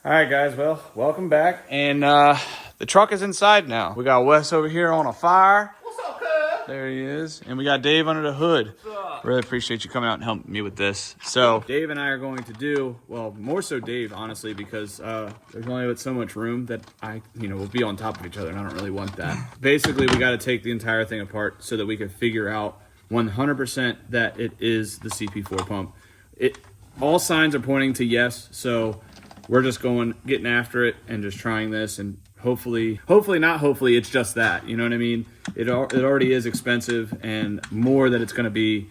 All right, guys. Well, welcome back. And the truck is inside now. We got Wes over here on a fire. What's up, cuz? There he is. And we got Dave under the hood. Really appreciate you coming out and helping me with this. So Dave and I are going to do, well, more so Dave, honestly, because there's only so much room that we'll be on top of each other, and I don't really want that. Basically, we got to take the entire thing apart so that we can figure out 100% that it is the CP4 pump. All signs are pointing to yes, so we're just getting after it and just trying this, and hopefully not hopefully, it's just that, you know what I mean? It already is expensive, and more that it's going to be,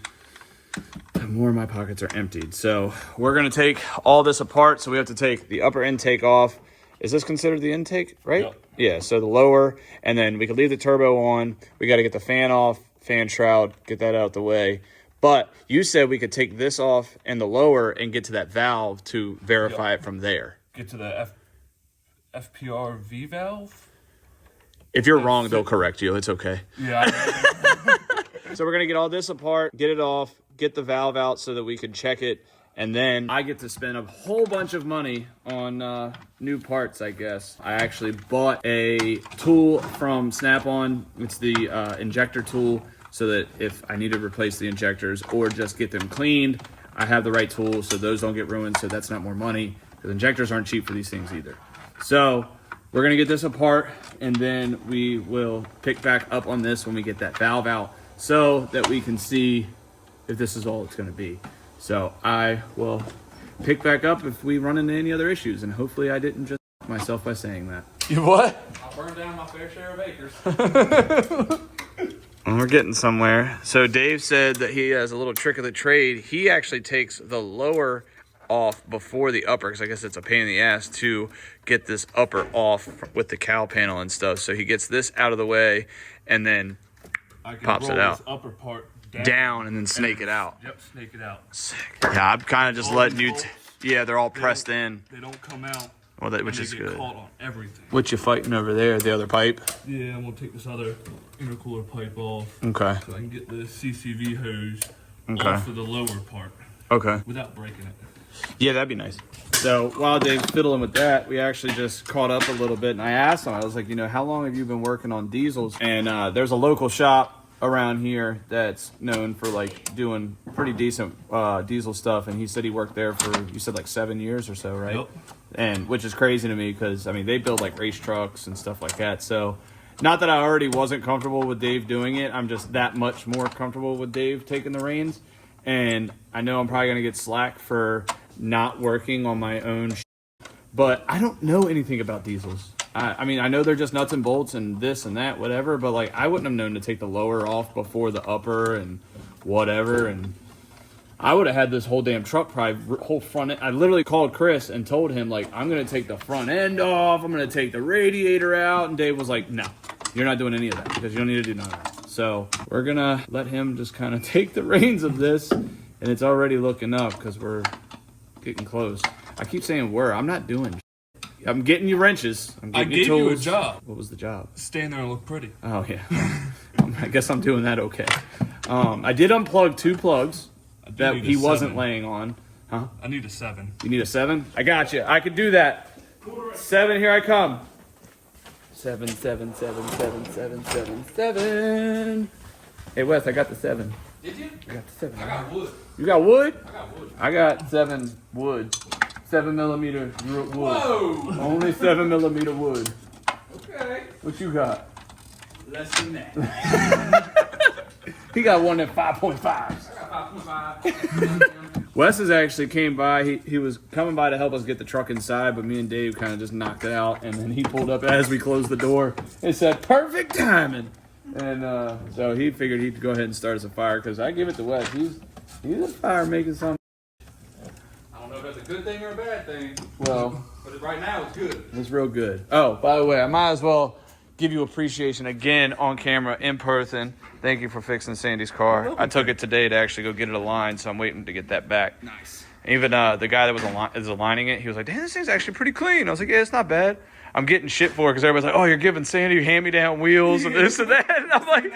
the more my pockets are emptied. So we're going to take all this apart. So we have to take the upper intake off. Is this considered the intake, right? Yep. Yeah, so the lower, and then we could leave the turbo on. We got to get the fan off, fan shroud, get that out the way. But you said we could take this off and the lower and get to that valve to verify it from there. Get to the FPR V valve. If you're wrong, they'll correct you. It's okay. Yeah. So we're going to get all this apart, get it off, get the valve out so that we can check it. And then I get to spend a whole bunch of money on new parts, I guess. I actually bought a tool from Snap-on. It's the injector tool, so that if I need to replace the injectors or just get them cleaned, I have the right tools so those don't get ruined, so that's not more money, because injectors aren't cheap for these things either. So we're going to get this apart, and then we will pick back up on this when we get that valve out so that we can see if this is all it's going to be. So I will pick back up if we run into any other issues, and hopefully I didn't just myself by saying that. You what? I'll burn down my fair share of acres. And we're getting somewhere. So Dave said that he has a little trick of the trade. He actually takes the lower off before the upper, because I guess it's a pain in the ass to get this upper off with the cowl panel and stuff. So he gets this out of the way and then pops it out. This upper part down and then snake it out. Yep, snake it out. Sick. Yeah, I'm kind of just letting you. Yeah, they're all pressed in. They don't come out. Well, which is good. Caught on everything. What you fighting over there? The other pipe? Yeah, I'm gonna take this other intercooler pipe off. Okay. So I can get the CCV hose off of the lower part. Okay. Without breaking it. Yeah, that'd be nice. So while Dave's fiddling with that, we actually just caught up a little bit, and I asked him, I was like, how long have you been working on diesels? And there's a local shop around here that's known for doing pretty decent diesel stuff, and he said he worked there for, you said 7 years or so, right? Yep. And which is crazy to me, because they build race trucks and stuff like that. So not that I already wasn't comfortable with Dave doing it, I'm just that much more comfortable with Dave taking the reins. And I know I'm probably gonna get slack for not working on my own but I don't know anything about diesels. I know they're just nuts and bolts and this and that, whatever, but I wouldn't have known to take the lower off before the upper and whatever, and I would have had this whole damn truck probably whole front end. I literally called Chris and told him I'm gonna take the front end off, I'm gonna take the radiator out, and Dave was like, no, you're not doing any of that because you don't need to do none of that. So we're gonna let him just kind of take the reins of this, and it's already looking up because we're getting close. I keep saying I'm not doing shit. I'm getting you wrenches. I gave you a job. What was the job? Stand there and look pretty. Oh, yeah. I guess I'm doing that okay. I did unplug 2 plugs that he wasn't laying on. Huh? I need a 7. You need a 7? I got you. I could do that. 7, here I come. 7, 7, 7, 7, 7, 7, 7. Hey, Wes, I got the 7. Did you? I got the 7. I got wood. You got wood? I got wood. I got 7 wood. 7mm wood. Whoa! Only 7mm wood. Okay. What you got? Less than that. He got one at 5.5s. I got 5.5. Wes has actually came by. He was coming by to help us get the truck inside, but me and Dave kind of just knocked it out, and then he pulled up as we closed the door and said, perfect timing. And so he figured he'd go ahead and start us a fire, because I give it to Wes. He's a fire making something. I don't know if that's a good thing or a bad thing. Well, but right now it's good. it's real good. Oh, by the way, I might as well give you appreciation again on camera, in person. Thank you for fixing Sandy's car. I took it today to actually go get it aligned, so I'm waiting to get that back. Nice. Even the guy that is aligning it, he was like, damn, this thing's actually pretty clean. I was like, yeah, it's not bad. I'm getting shit for it because everybody's like, oh, you're giving Sandy hand-me-down wheels and this and that. And I'm like,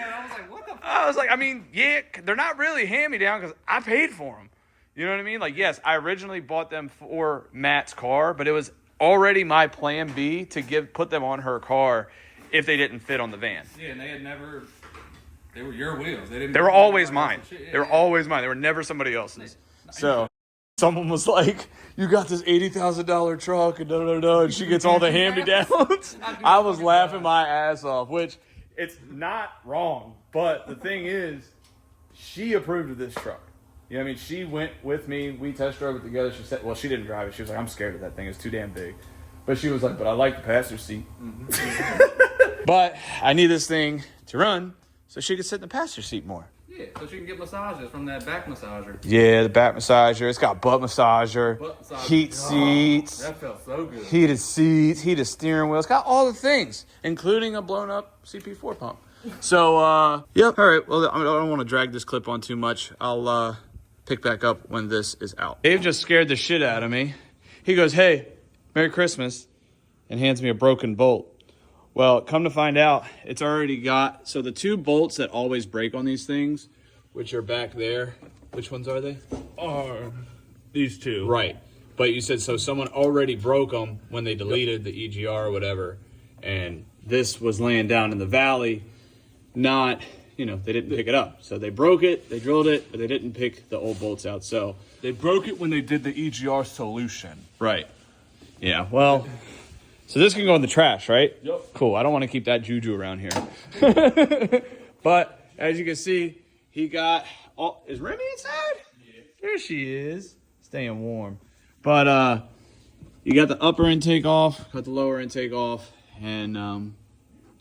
What the fuck? I was like, yeah, they're not really hand-me-down because I paid for them. You know what I mean? Yes, I originally bought them for Matt's car, but it was already my plan B to put them on her car if they didn't fit on the van. Yeah, and they were your wheels. They were always mine. They were always mine. They were never somebody else's. So someone was like, you got this $80,000 truck and and she gets all the hand-me-downs. I was laughing my ass off, which it's not wrong. But the thing is, she approved of this truck. You know what I mean? She went with me. We test drove it together. She said, well, she didn't drive it. She was like, I'm scared of that thing. It's too damn big. But she was like, but I like the passenger seat. Mm-hmm. But I need this thing to run so she could sit in the passenger seat more. Yeah, so she can get massages from that back massager. Yeah, the back massager. It's got butt massager, heat seats. That felt so good. Heated seats, heated steering wheel. It's got all the things, including a blown up CP4 pump. So, yep. All right. Well, I don't want to drag this clip on too much. I'll pick back up when this is out. Dave just scared the shit out of me. He goes, hey, Merry Christmas, and hands me a broken bolt. Well, come to find out, it's already got, so the 2 bolts that always break on these things, which are back there, which ones are they? Are these 2. Right. But you said, so someone already broke them when they deleted the EGR or whatever, and this was laying down in the valley, not, they didn't pick it up. So they broke it, they drilled it, but they didn't pick the old bolts out, so. They broke it when they did the EGR solution. Right. Yeah, well, so this can go in the trash, right? Yep. Cool, I don't want to keep that juju around here. But, as you can see, he got, is Remy inside? Yeah. There she is, staying warm. But, you got the upper intake off, got the lower intake off, and,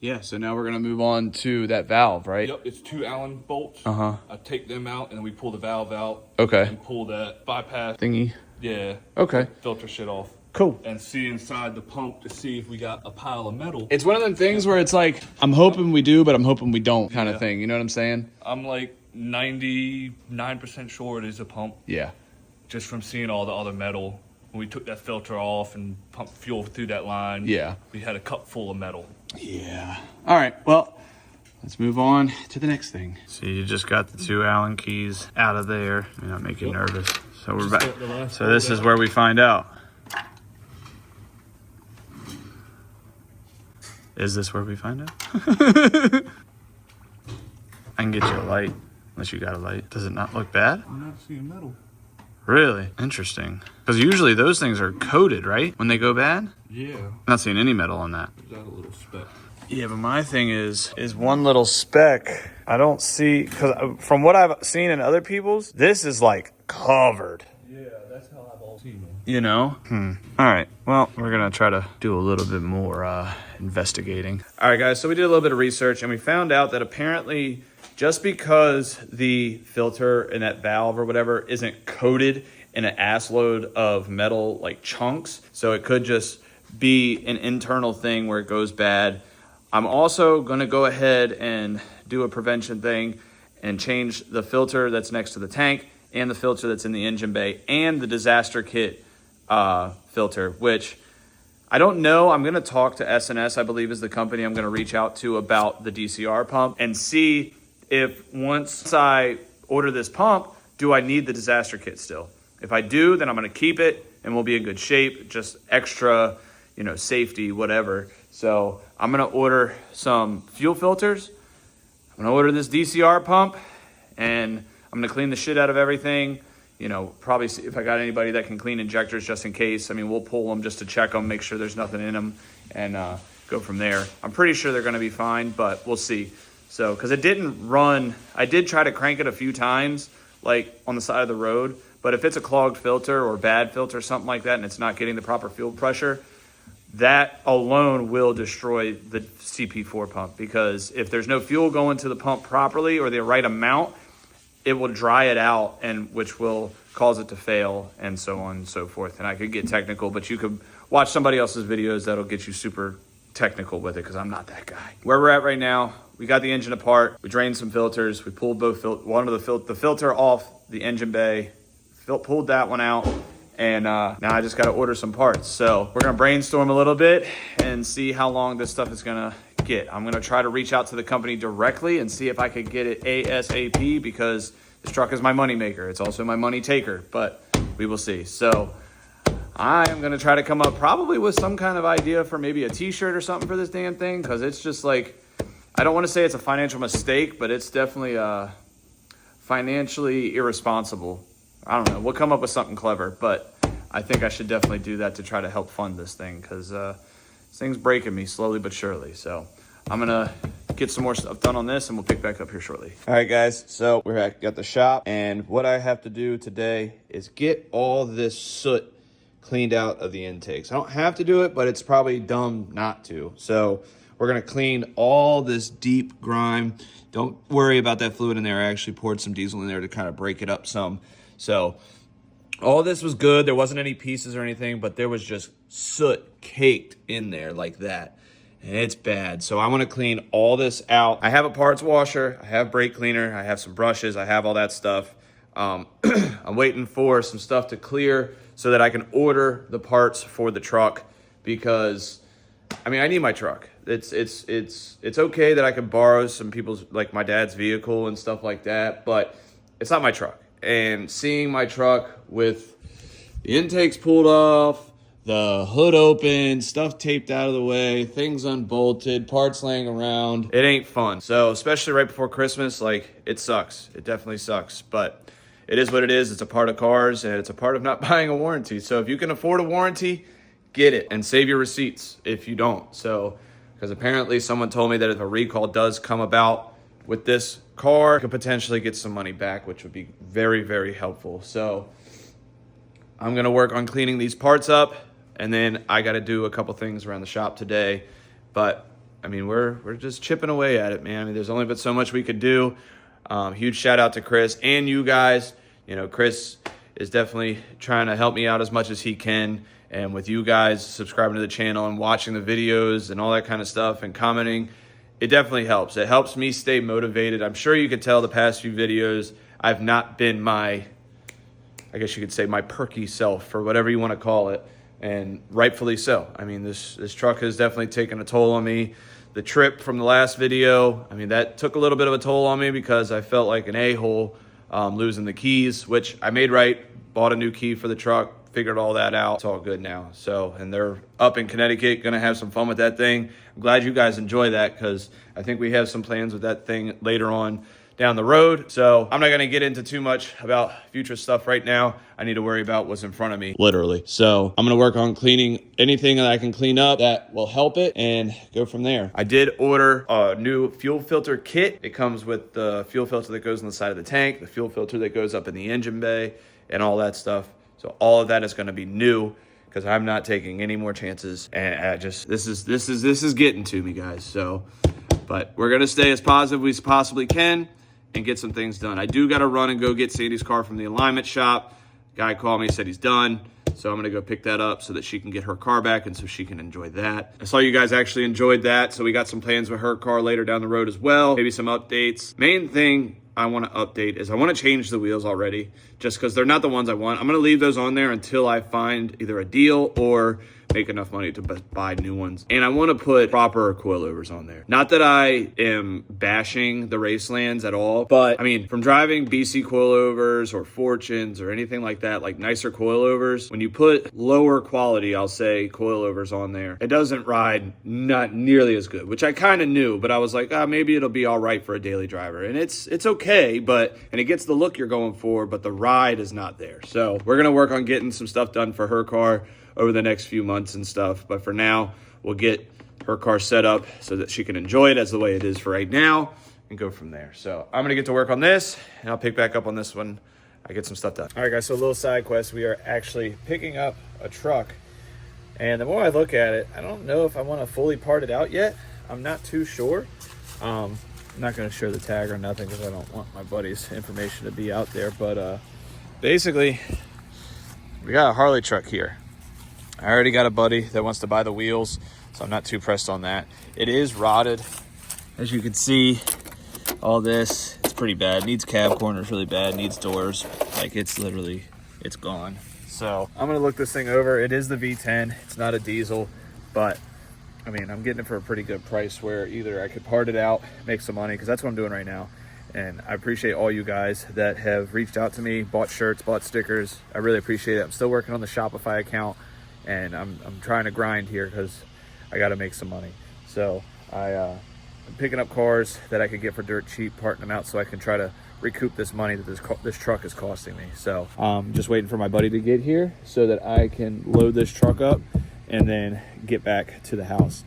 yeah, so now we're going to move on to that valve, right? Yep, it's 2 Allen bolts. Uh-huh. I take them out, and then we pull the valve out. Okay. And pull that bypass. Thingy? Yeah. Okay. Filter shit off. Cool. And see inside the pump to see if we got a pile of metal. It's one of them things where it's like, I'm hoping we do, but I'm hoping we don't kind of thing. You know what I'm saying? I'm like 99% sure it is a pump. Yeah. Just from seeing all the other metal. When we took that filter off and pumped fuel through that line, Yeah. we had a cup full of metal. Yeah. All right. Well, let's move on to the next thing. So you just got the 2 Allen keys out of there. May not make you nervous. So we're back. So this is where we find out. Is this where we find out? I can get you a light, unless you got a light. Does it not look bad? I'm not seeing metal. Really? Interesting. Because usually those things are coated, right? When they go bad? Yeah. I'm not seeing any metal on that. Got a little speck. Yeah, but my thing is one little speck. I don't see, because from what I've seen in other people's, this is like covered. Yeah, that's how I've all seen them. You know? All right. Well, we're going to try to do a little bit more investigating. All right, guys. So we did a little bit of research, and we found out that apparently just because the filter in that valve or whatever isn't coated in an ass load of metal like chunks, so it could just be an internal thing where it goes bad. I'm also going to go ahead and do a prevention thing and change the filter that's next to the tank and the filter that's in the engine bay and the disaster kit filter, which I don't know. I'm going to talk to S&S, I believe is the company I'm going to reach out to about the DCR pump and see if once I order this pump, do I need the disaster kit still? If I do, then I'm going to keep it and we'll be in good shape, just extra, safety, whatever. So I'm going to order some fuel filters. I'm going to order this DCR pump and I'm going to clean the shit out of everything. Probably see if I got anybody that can clean injectors just in case. I mean, we'll pull them just to check them, make sure there's nothing in them and go from there. I'm pretty sure they're going to be fine, but we'll see. So, because it didn't run, I did try to crank it a few times, like on the side of the road. But if it's a clogged filter or bad filter, something like that, and it's not getting the proper fuel pressure, that alone will destroy the CP4 pump. Because if there's no fuel going to the pump properly or the right amount, it will dry it out, and which will cause it to fail and so on and so forth. And I could get technical, but you could watch somebody else's videos that'll get you super technical with it because I'm not that guy. Where we're at right now, we got the engine apart. We drained some filters. We pulled the filter off the engine bay, pulled that one out, and now I just got to order some parts. So we're gonna brainstorm a little bit and see how long this stuff is gonna get. I'm gonna try to reach out to the company directly and see if I could get it ASAP because this truck is my money maker. It's also my money taker, but we will see. So I am going to try to come up probably with some kind of idea for maybe a t-shirt or something for this damn thing, because it's just like, I don't want to say it's a financial mistake, but it's definitely financially irresponsible. I don't know. We'll come up with something clever, but I think I should definitely do that to try to help fund this thing, because this thing's breaking me slowly but surely. So I'm going to get some more stuff done on this, and we'll pick back up here shortly. All right, guys. So we're at the shop, and what I have to do today is get all this soot cleaned out of the intakes. I don't have to do it, but it's probably dumb not to. So we're going to clean all this deep grime. Don't worry about that fluid in there. I actually poured some diesel in there to kind of break it up some. So all this was good. There wasn't any pieces or anything, but there was just soot caked in there like that. And it's bad. So I want to clean all this out. I have a parts washer. I have brake cleaner. I have some brushes. I have all that stuff. I'm waiting for some stuff to clear so that I can order the parts for the truck, because I mean, I need my truck. It's okay that I can borrow some people's, like my dad's vehicle and stuff like that, but it's not my truck. And seeing my truck with the intakes pulled off, the hood open, stuff taped out of the way, things unbolted, parts laying around, it ain't fun. So especially right before Christmas, like, it sucks. It definitely sucks, but it is what it is. It's a part of cars, and it's a part of not buying a warranty. So if you can afford a warranty, get it, and save your receipts if you don't. So, because apparently someone told me that if a recall does come about with this car, you could potentially get some money back, which would be very, very helpful. So I'm gonna work on cleaning these parts up, and then I gotta do a couple things around the shop today. But I mean, we're just chipping away at it, man. I mean, there's only but so much we could do. Huge shout out to Chris and you guys. You know, Chris is definitely trying to help me out as much as he can. And with you guys subscribing to the channel and watching the videos and all that kind of stuff and commenting, it definitely helps. It helps me stay motivated. I'm sure you could tell the past few videos, I've not been my, I guess you could say, my perky self, or whatever you want to call it. And rightfully so. I mean, this truck has definitely taken a toll on me. The trip from the last video, I mean, that took a little bit of a toll on me because I felt like an a-hole losing the keys, which I made right. Bought a new key for the truck. Figured all that out. It's all good now. So, and they're up in Connecticut, gonna have some fun with that thing. I'm glad you guys enjoy that, because I think we have some plans with that thing later on down the road. So I'm not gonna get into too much about future stuff right now. I need to worry about what's in front of me, literally. So I'm gonna work on cleaning anything that I can clean up that will help it and go from there. I did order a new fuel filter kit. It comes with the fuel filter that goes on the side of the tank, the fuel filter that goes up in the engine bay, and all that stuff. So all of that is going to be new, because I'm not taking any more chances. And I just, this is getting to me, guys. So, but we're going to stay as positive as we possibly can and get some things done. I do got to run and go get Sandy's car from the alignment shop. Guy called me, said he's done. So I'm going to go pick that up so that she can get her car back and so she can enjoy that. I saw you guys actually enjoyed that. So we got some plans with her car later down the road as well. Maybe some updates. Main thing I want to update is I want to change the wheels already, just because they're not the ones I want. I'm going to leave those on there until I find either a deal or make enough money to buy new ones. And I want to put proper coilovers on there. Not that I am bashing the Racelands at all, but I mean, from driving BC coilovers or Fortunes or anything like that, like nicer coilovers, when you put lower quality, I'll say, coilovers on there, it doesn't ride not nearly as good, which I kind of knew, but I was like, maybe it'll be all right for a daily driver. And it's okay, and it gets the look you're going for, but the ride is not there. So we're going to work on getting some stuff done for her car over the next few months and stuff. But for now, we'll get her car set up so that she can enjoy it as the way it is for right now and go from there. So I'm going to get to work on this, and I'll pick back up on this when I get some stuff done. All right, guys, so a little side quest. We are actually picking up a truck. And the more I look at it, I don't know if I want to fully part it out yet. I'm not too sure. I'm not going to share the tag or nothing because I don't want my buddy's information to be out there. But basically, we got a Harley truck here. I already got a buddy that wants to buy the wheels, so I'm not too pressed on that. It is rotted. As you can see, all this, it's pretty bad. Needs cab corners really bad, needs doors. Like, it's literally, it's gone. So I'm gonna look this thing over. It is the V10, it's not a diesel, but I mean, I'm getting it for a pretty good price where either I could part it out, make some money, because that's what I'm doing right now. And I appreciate all you guys that have reached out to me, bought shirts, bought stickers. I really appreciate it. I'm still working on the Shopify account. and I'm trying to grind here because I got to make some money. So I'm picking up cars that I could get for dirt cheap, parting them out so I can try to recoup this money that this truck is costing me. So just waiting for my buddy to get here so that I can load this truck up and then get back to the house.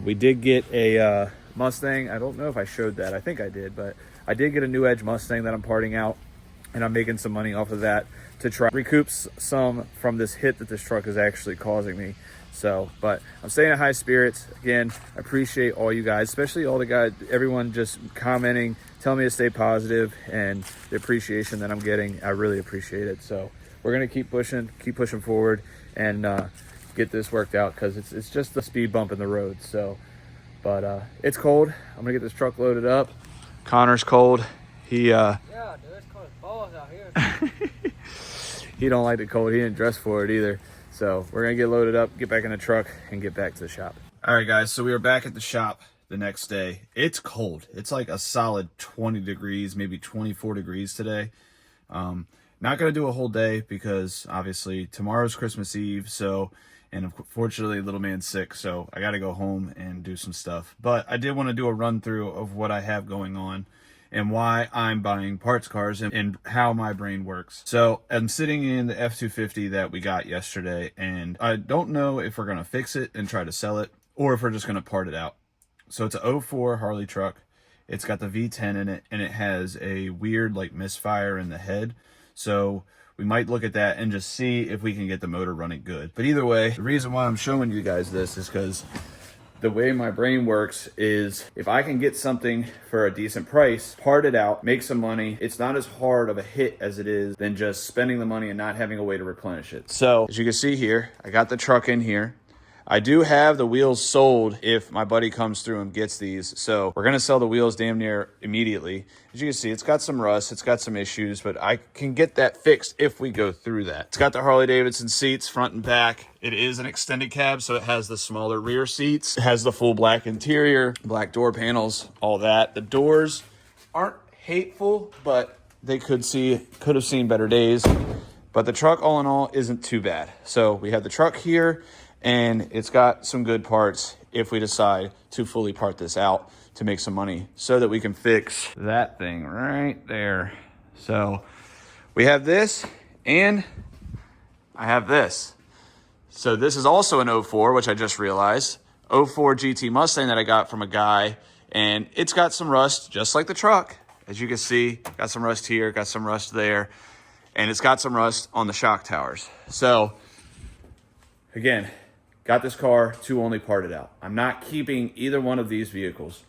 We did get a Mustang. I don't know if I showed that. I think I did, but I did get a new Edge Mustang that I'm parting out, and I'm making some money off of that to try recoup some from this hit that this truck is actually causing me. So, but I'm staying in high spirits. Again, I appreciate all you guys, especially all the guys, everyone just commenting, telling me to stay positive, and the appreciation that I'm getting. I really appreciate it. So we're going to keep pushing forward, and get this worked out, because it's just the speed bump in the road. So, but it's cold. I'm going to get this truck loaded up. Connor's cold. Yeah, dude, it's cold as balls out here. He don't like the cold. He didn't dress for it either. So we're gonna get loaded up, get back in the truck, and get back to the shop. All right, guys, so we are back at the shop the next day. It's cold. It's like a solid 20 degrees, maybe 24 degrees today. Not gonna do a whole day because obviously tomorrow's Christmas Eve. So, and unfortunately little man's sick, so I gotta go home and do some stuff. But I did want to do a run through of what I have going on and why I'm buying parts cars and how my brain works. So I'm sitting in the F450 that we got yesterday, and I don't know if we're gonna fix it and try to sell it, or if we're just gonna part it out. So it's a 04 Harley truck. It's got the V10 in it, and it has a weird like misfire in the head. So we might look at that and just see if we can get the motor running good. But either way, the reason why I'm showing you guys this is because the way my brain works is if I can get something for a decent price, part it out, make some money, it's not as hard of a hit as it is than just spending the money and not having a way to replenish it. So as you can see here, I got the truck in here. I do have the wheels sold if my buddy comes through and gets these. So we're going to sell the wheels damn near immediately. As you can see, it's got some rust, it's got some issues, but I can get that fixed if we go through that. It's got the Harley Davidson seats front and back. It is an extended cab, so it has the smaller rear seats. It has the full black interior, black door panels, all that. The doors aren't hateful, but they could have seen better days. But the truck, all in all, isn't too bad. So we have the truck here, and it's got some good parts if we decide to fully part this out to make some money so that we can fix that thing right there. So we have this, and I have this. So this is also an 04, which I just realized. 04 GT Mustang that I got from a guy, and it's got some rust, just like the truck. As you can see, got some rust here, got some rust there, and it's got some rust on the shock towers. So again, got this car to only part it out. I'm not keeping either one of these vehicles.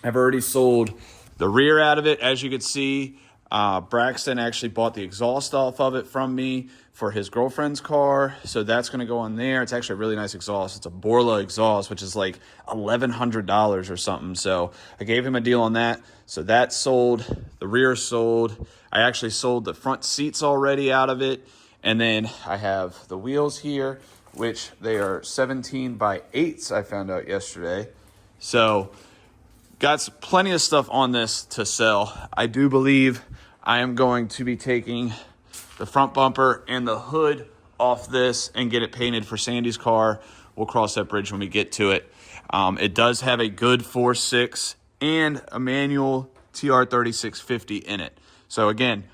I've already sold the rear out of it. As you can see, Braxton actually bought the exhaust off of it from me for his girlfriend's car. So that's going to go on there. It's actually a really nice exhaust. It's a Borla exhaust, which is like $1,100 or something. So I gave him a deal on that. So that's sold. The rear sold. I actually sold the front seats already out of it. And then I have the wheels here, which they are 17 by 8s, I found out yesterday. So got plenty of stuff on this to sell. I do believe I am going to be taking the front bumper and the hood off this and get it painted for Sandy's car. We'll cross that bridge when we get to it. It does have a good 4.6 and a manual TR3650 in it. So again,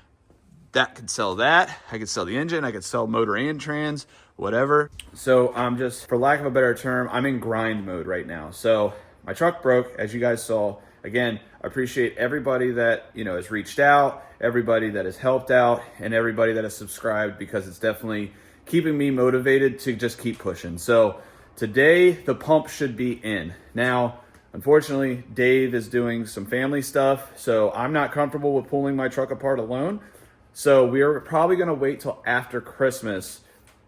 that could sell that. I could sell the engine. I could sell motor and trans, whatever. So I'm just, for lack of a better term, I'm in grind mode right now. So my truck broke, as you guys saw. Again, I appreciate everybody that, has reached out, everybody that has helped out, and everybody that has subscribed, because it's definitely keeping me motivated to just keep pushing. So today the pump should be in. Now, unfortunately, Dave is doing some family stuff, so I'm not comfortable with pulling my truck apart alone. So we are probably gonna wait till after Christmas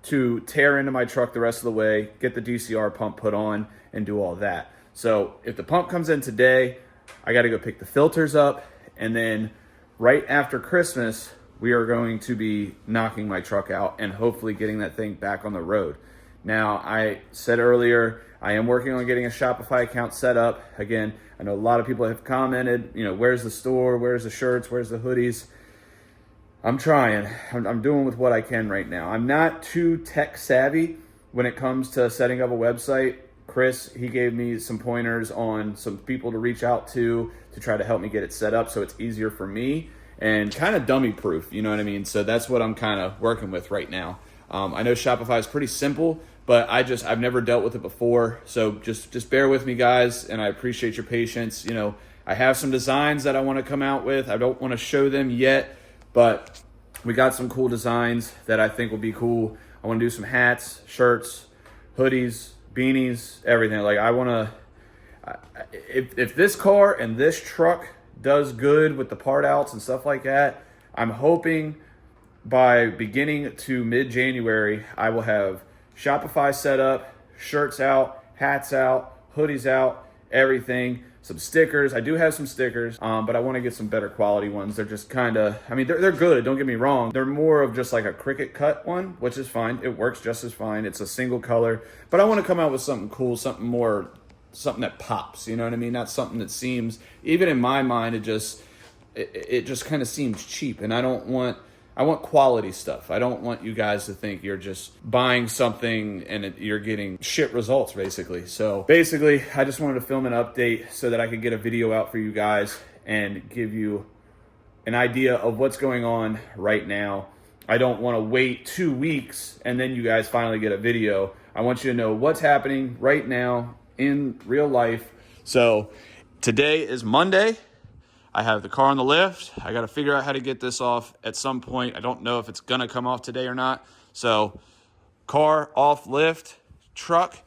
to tear into my truck the rest of the way, get the DCR pump put on, and do all that. So if the pump comes in today, I gotta go pick the filters up, and then right after Christmas, we are going to be knocking my truck out and hopefully getting that thing back on the road. Now, I said earlier, I am working on getting a Shopify account set up. Again, I know a lot of people have commented, where's the store, where's the shirts, where's the hoodies? I'm trying. I'm doing with what I can right now. I'm not too tech savvy, when it comes to setting up a website, Chris, he gave me some pointers on some people to reach out to try to help me get it set up so it's easier for me and kind of dummy proof, you know what I mean? So that's what I'm kind of working with right now. I know Shopify is pretty simple, but I've never dealt with it before. So just bear with me, guys, and I appreciate your patience. You know, I have some designs that I want to come out with. I don't want to show them yet, but we got some cool designs that I think will be cool. I want to do some hats, shirts, hoodies, beanies, everything. Like I want to, if this car and this truck does good with the part outs and stuff like that, I'm hoping by beginning to mid-January, I will have Shopify set up, shirts out, hats out, hoodies out, everything. Some stickers. I do have some stickers, but I want to get some better quality ones. They're just kind of, I mean, they're good. Don't get me wrong. They're more of just like a Cricut cut one, which is fine. It works just as fine. It's a single color, but I want to come out with something cool, something that pops. You know what I mean? Not something that seems, even in my mind, it just kind of seems cheap, and I want quality stuff. I don't want you guys to think you're just buying something and you're getting shit results, basically. So basically, I just wanted to film an update so that I could get a video out for you guys and give you an idea of what's going on right now. I don't want to wait 2 weeks and then you guys finally get a video. I want you to know what's happening right now in real life. So today is Monday. I have the car on the lift. I got to figure out how to get this off at some point. I don't know if it's going to come off today or not. So car off lift, truck,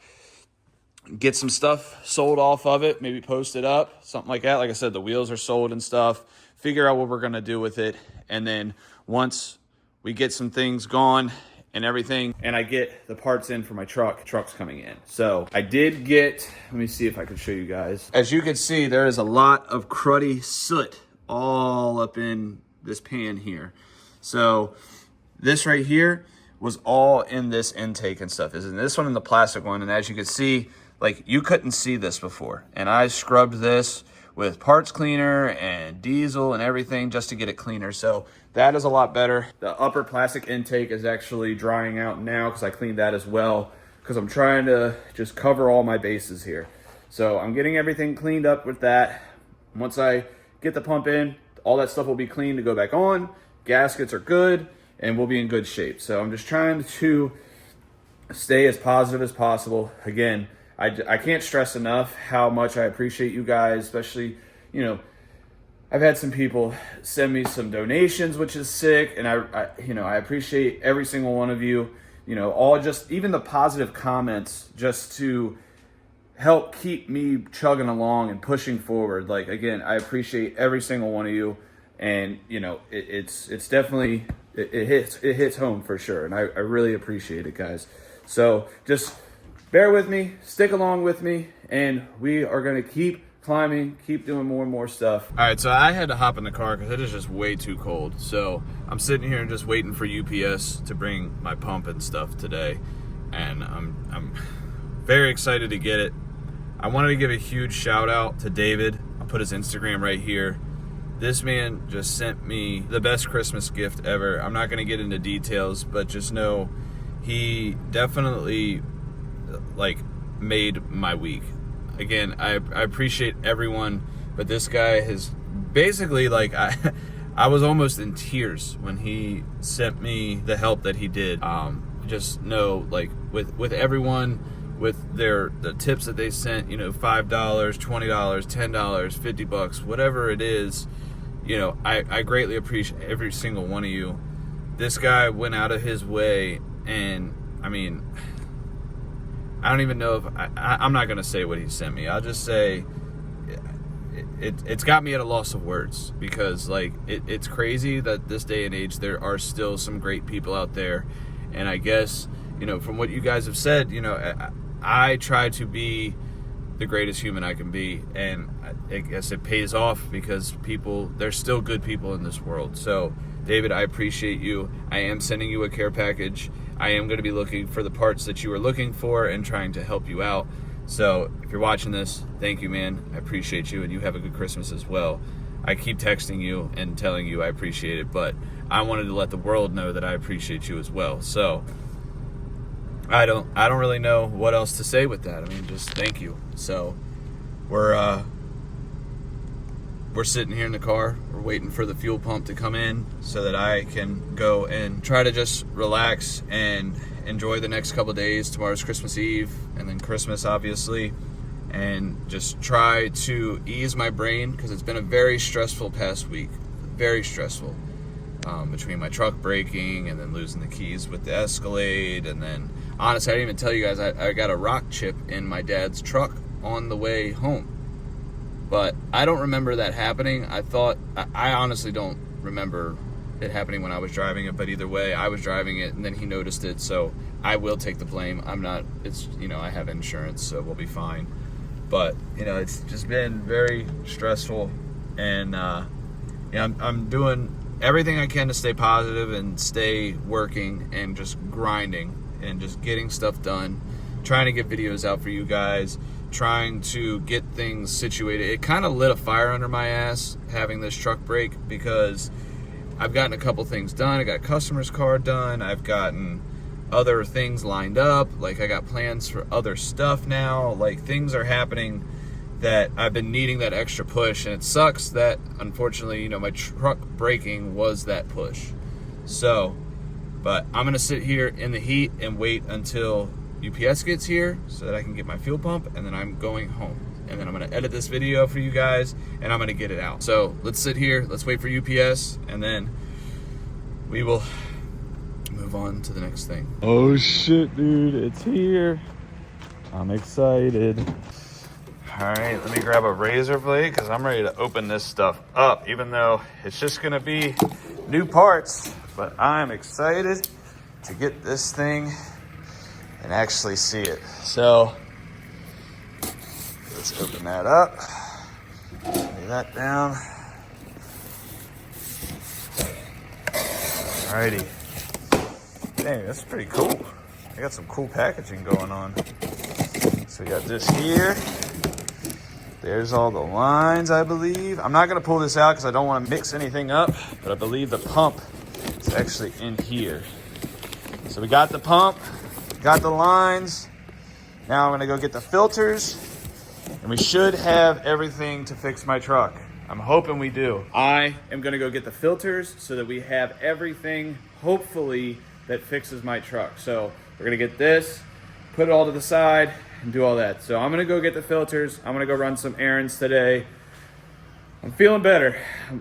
get some stuff sold off of it, maybe post it up, something like that. Like I said, the wheels are sold and stuff. Figure out what we're going to do with it. And then once we get some things gone and everything, and I get the parts in for my truck's coming in. So I did get, let me see if I can show you guys. As you can see, there is a lot of cruddy soot all up in this pan here. So this right here was all in this intake and stuff. Isn't this one in the plastic one? And as you can see, like you couldn't see this before. And I scrubbed this with parts cleaner and diesel and everything just to get it cleaner. So that is a lot better. The upper plastic intake is actually drying out now because I cleaned that as well, because I'm trying to just cover all my bases here. So I'm getting everything cleaned up with that. Once I get the pump in, all that stuff will be clean to go back on. Gaskets are good and we'll be in good shape. So I'm just trying to stay as positive as possible. Again, I can't stress enough how much I appreciate you guys, especially, you know, I've had some people send me some donations, which is sick. And I appreciate every single one of you, you know, all just even the positive comments just to help keep me chugging along and pushing forward. Like, again, I appreciate every single one of you. And, you know, it's definitely, it hits home for sure. And I really appreciate it, guys. So just bear with me, stick along with me, and we are going to keep climbing, keep doing more and more stuff. All right, so I had to hop in the car because it is just way too cold. So I'm sitting here and just waiting for UPS to bring my pump and stuff today. And I'm very excited to get it. I wanted to give a huge shout out to David. I'll put his Instagram right here. This man just sent me the best Christmas gift ever. I'm not going to get into details, but just know he definitely made my week. Again, I appreciate everyone, but this guy has basically, like, I was almost in tears when he sent me the help that he did. Just know, like, with everyone, with the tips that they sent, you know, $5, $20, $10, $50, whatever it is, you know, I greatly appreciate every single one of you. This guy went out of his way, and I mean, I don't even know if I'm not gonna say what he sent me. I'll just say it's got me at a loss of words, because like it's crazy that this day and age there are still some great people out there. And I guess, you know, from what you guys have said, you know, I try to be the greatest human I can be, and I guess it pays off because there's still good people in this world. So David, I appreciate you. I am sending you a care package. I am going to be looking for the parts that you are looking for and trying to help you out. So if you're watching this, thank you, man. I appreciate you, and you have a good Christmas as well. I keep texting you and telling you I appreciate it, but I wanted to let the world know that I appreciate you as well. So I don't really know what else to say with that. I mean, just thank you. So we're sitting here in the car. We're waiting for the fuel pump to come in so that I can go and try to just relax and enjoy the next couple days. Tomorrow's Christmas Eve and then Christmas, obviously, and just try to ease my brain because it's been a very stressful past week. Very stressful. Between my truck breaking and then losing the keys with the Escalade, and then honestly, I didn't even tell you guys, I got a rock chip in my dad's truck on the way home. But I don't remember that happening. I honestly don't remember it happening when I was driving it, but either way, I was driving it and then he noticed it, so I will take the blame. I have insurance, so we'll be fine. But, it's just been very stressful, and I'm doing everything I can to stay positive and stay working and just grinding and just getting stuff done, trying to get videos out for you guys, trying to get things situated. It kind of lit a fire under my ass having this truck break because I've gotten a couple things done. I got a customer's car done. I've gotten other things lined up. Like I got plans for other stuff now. Like things are happening that I've been needing that extra push, and it sucks that unfortunately, my truck breaking was that push. So, but I'm gonna sit here in the heat and wait until UPS gets here so that I can get my fuel pump, and then I'm going home. And then I'm gonna edit this video for you guys, and I'm gonna get it out. So let's sit here, let's wait for UPS, and then we will move on to the next thing. Oh shit, dude, it's here. I'm excited. All right, let me grab a razor blade because I'm ready to open this stuff up, even though it's just gonna be new parts, but I'm excited to get this thing and actually see it. So let's open that up, lay that down. Alrighty. Dang, that's pretty cool. I got some cool packaging going on. So we got this here. There's all the lines, I believe. I'm not gonna pull this out because I don't want to mix anything up, but I believe the pump is actually in here. So we got the pump, got the lines. Now I'm gonna go get the filters, and we should have everything to fix my truck. I'm hoping we do. I am gonna go get the filters so that we have everything, hopefully, that fixes my truck. So we're gonna get this, put it all to the side, and do all that. So I'm gonna go get the filters. I'm gonna go run some errands today. I'm feeling better.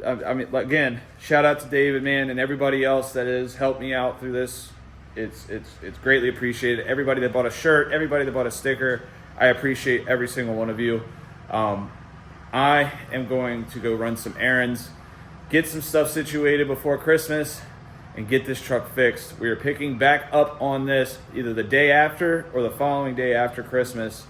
I mean, again, shout out to David, man, and everybody else that has helped me out through this. It's greatly appreciated. Everybody that bought a shirt, everybody that bought a sticker, I appreciate every single one of you. I am going to go run some errands, get some stuff situated before Christmas, and get this truck fixed. We are picking back up on this either the day after or the following day after Christmas.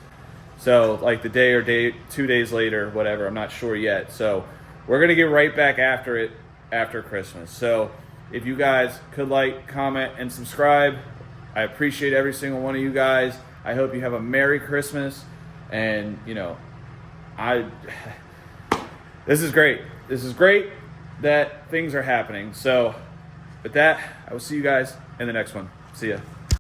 So like the day or 2 days later, whatever, I'm not sure yet. So we're gonna get right back after it after Christmas. So if you guys could like, comment, and subscribe, I appreciate every single one of you guys. I hope you have a Merry Christmas. And this is great. This is great that things are happening. So with that, I will see you guys in the next one. See ya.